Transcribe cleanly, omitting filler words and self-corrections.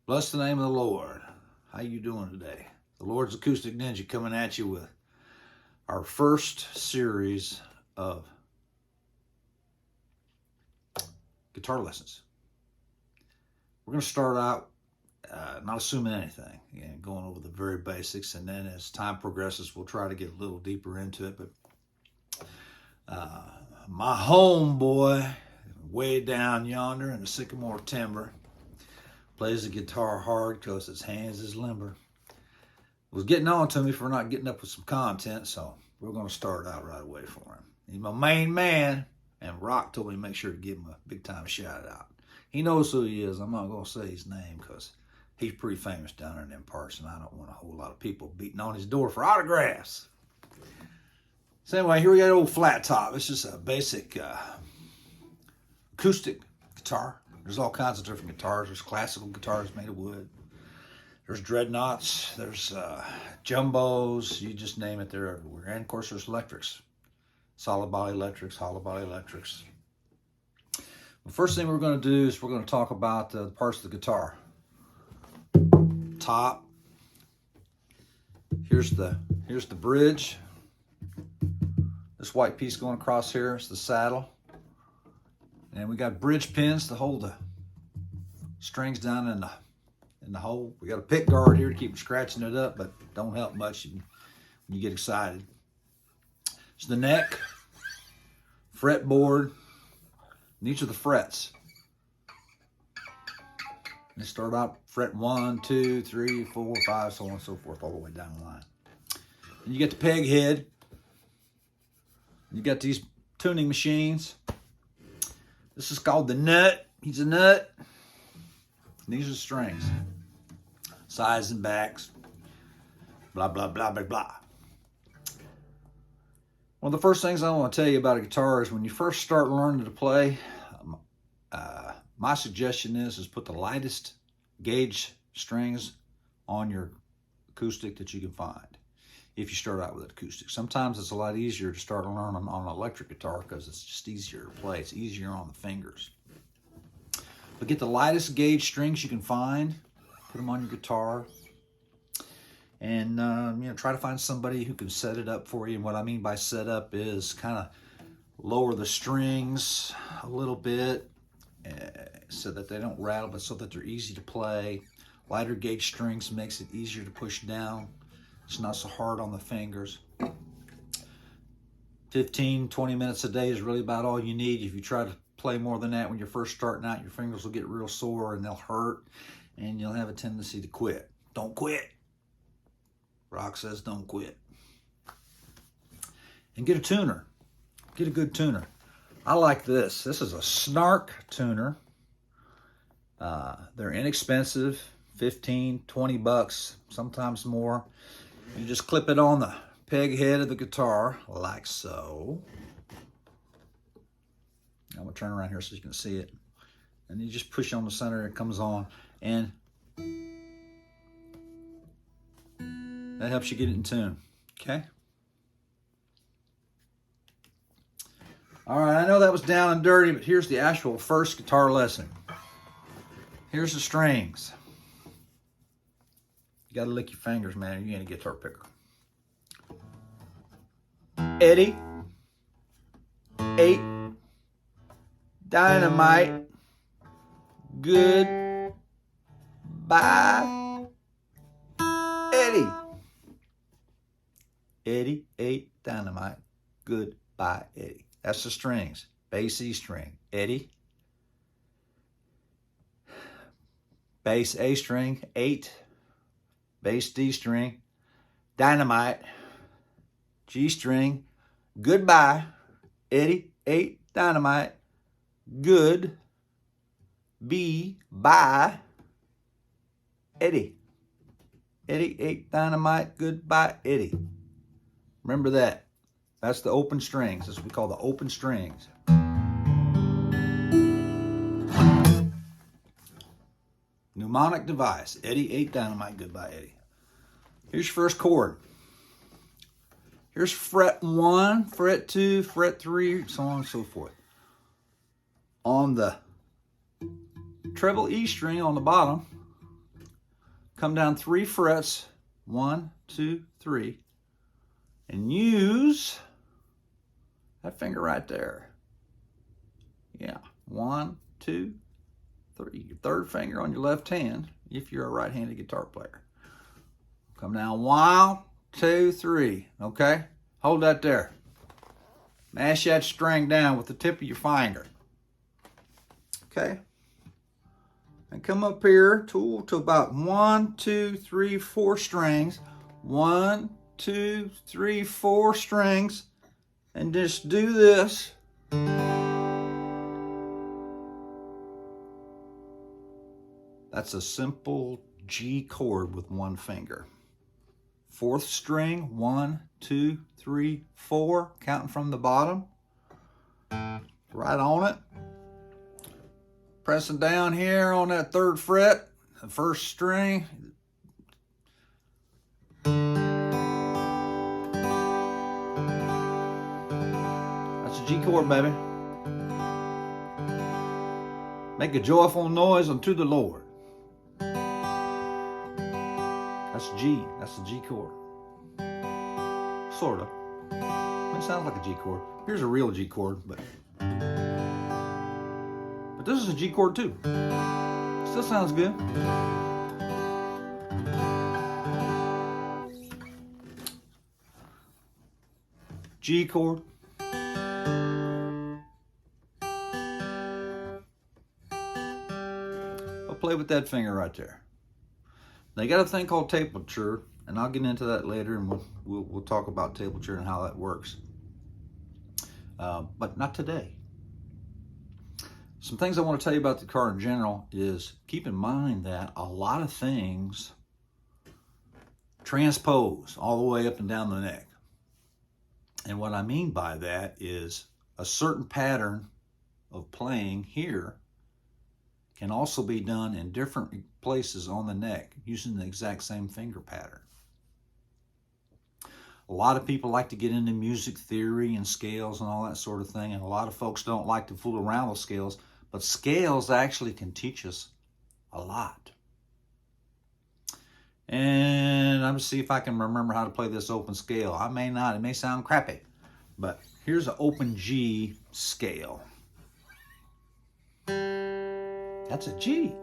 Bless the name of the Lord. How you doing today? The Lord's Acoustic Ninja coming at you with our first series of guitar lessons. We're going to start out not assuming anything, again, going over the very basics, and then as time progresses, we'll try to get a little deeper into it. But my homeboy, way down yonder in the sycamore timber, plays the guitar hard because his hands is limber. Was getting on to me for not getting up with some content, so we're going to start out right away for him. He's my main man, and Rock told me to make sure to give him a big time shout out. He knows who he is. I'm not going to say his name because he's pretty famous down there in them parts, and I don't want a whole lot of people beating on his door for autographs. So anyway, here we got an old flat top. It's just a basic acoustic guitar. There's all kinds of different guitars. There's classical guitars made of wood. There's dreadnoughts. There's jumbos. You just name it, they're everywhere. And of course, there's electrics. Solid body electrics, hollow body electrics. The first thing we're going to do is we're going to talk about the parts of the guitar. Top. Here's the bridge. This white piece going across here is the saddle. And we got bridge pins to hold the strings down in the hole. We got a pick guard here to keep scratching it up, but don't help much when you get excited. It's the neck, fretboard, and each of the frets. They start out fret 1, 2, 3, 4, 5, so on and so forth, all the way down the line. And you get the peg head. You got these tuning machines. This is called the nut. He's a nut. And these are the strings. Sides and backs. Blah, blah, blah, blah, blah. One of the first things I want to tell you about a guitar is when you first start learning to play, my suggestion is put the lightest gauge strings on your acoustic that you can find. If you start out with an acoustic. Sometimes it's a lot easier to start learning on an electric guitar because it's just easier to play. It's easier on the fingers. But get the lightest gauge strings you can find, put them on your guitar, and try to find somebody who can set it up for you. And what I mean by set up is kind of lower the strings a little bit so that they don't rattle, but so that they're easy to play. Lighter gauge strings makes it easier to push down. It's not so hard on the fingers. 15, 20 minutes a day is really about all you need. If you try to play more than that when you're first starting out, your fingers will get real sore and they'll hurt and you'll have a tendency to quit. Don't quit. Rock says don't quit. And get a tuner. Get a good tuner. I like this. This is a Snark tuner. They're inexpensive, 15, 20 bucks, sometimes more. You just clip it on the peg head of the guitar, like so. I'm going to turn around here so you can see it. And you just push on the center, it comes on. And that helps you get it in tune, okay? All right, I know that was down and dirty, but here's the actual first guitar lesson. Here's the strings. You gotta lick your fingers, man. You ain't a guitar picker. Eddie, 8, dynamite, good, bye, Eddie. Eddie, 8, dynamite, good, bye, Eddie. That's the strings. Bass E string, Eddie. Bass A string, 8. Bass D string, dynamite, G string, goodbye, Eddie, 8, dynamite, good, B, bye, Eddie. Eddie, 8, dynamite, goodbye, Eddie. Remember that. That's the open strings. That's what we call the open strings. Mnemonic device. Eddie, 8, dynamite, goodbye, Eddie. Here's your first chord. Here's fret 1, fret 2, fret 3, so on and so forth. On the treble E string on the bottom, come down 3 frets, 1, 2, 3, and use that finger right there. Yeah, 1, 2, 3. Your third finger on your left hand, if you're a right-handed guitar player. Come down 1, 2, 3. Okay, hold that there. Mash that string down with the tip of your finger. Okay, and come up here to about 1, 2, 3, 4 strings. 1, 2, 3, 4 strings, and just do this. That's a simple G chord with one finger. 4th string, 1, 2, 3, 4, counting from the bottom. Right on it. Pressing down here on that 3rd fret, the 1st string. That's a G chord, baby. Make a joyful noise unto the Lord. That's G. That's a G chord. Sort of. It sounds like a G chord. Here's a real G chord, but this is a G chord too. Still sounds good. G chord. I'll play with that finger right there. They got a thing called tablature, and I'll get into that later, and we'll talk about tablature and how that works. But not today. Some things I want to tell you about the guitar in general is keep in mind that a lot of things transpose all the way up and down the neck. And what I mean by that is a certain pattern of playing here can also be done in different places on the neck using the exact same finger pattern. A lot of people like to get into music theory and scales and all that sort of thing, and a lot of folks don't like to fool around with scales, but scales actually can teach us a lot. And I'm going to see if I can remember how to play this open scale. I may not, it may sound crappy, but here's an open G scale. That's a G.